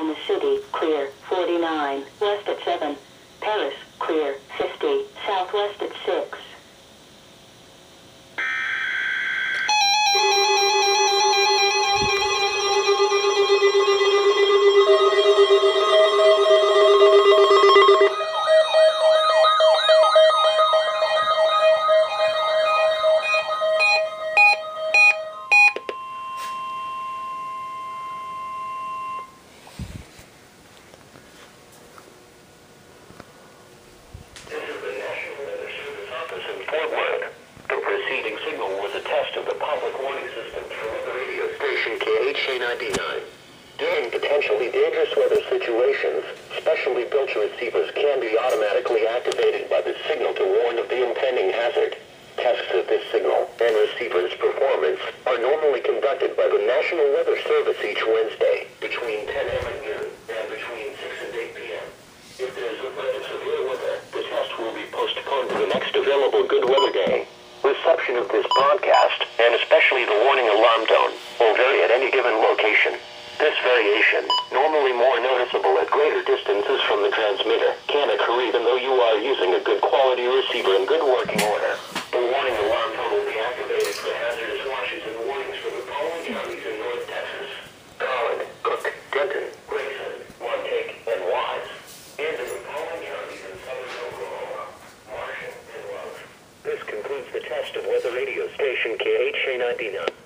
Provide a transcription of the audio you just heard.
Oklahoma City, clear, 49, west at 7. Paris, clear, 50, southwest at 6. During potentially dangerous weather situations, specially built receivers can be automatically activated by the signal to warn of the impending hazard. Tests of this signal and receiver's performance are normally conducted by the National Weather Service each Wednesday between 10 a.m. and noon and between 6 and 8 p.m. If there is a threat of severe weather, the test will be postponed to the next available good weather day. Reception of this broadcast, and especially the warning alarm tone, will vary at any given location. This variation, normally more noticeable at greater distances from the transmitter, can occur even though you are using a good quality receiver in good working order. The warning alarm tone will be activated for hazardous washes and warnings for the following counties in North Texas: Collin, Cook, Denton, Grayson, Montague, and Wise, and in the following counties in southern Oklahoma: Marshall and Love. This concludes the test of weather radio station KHA 99.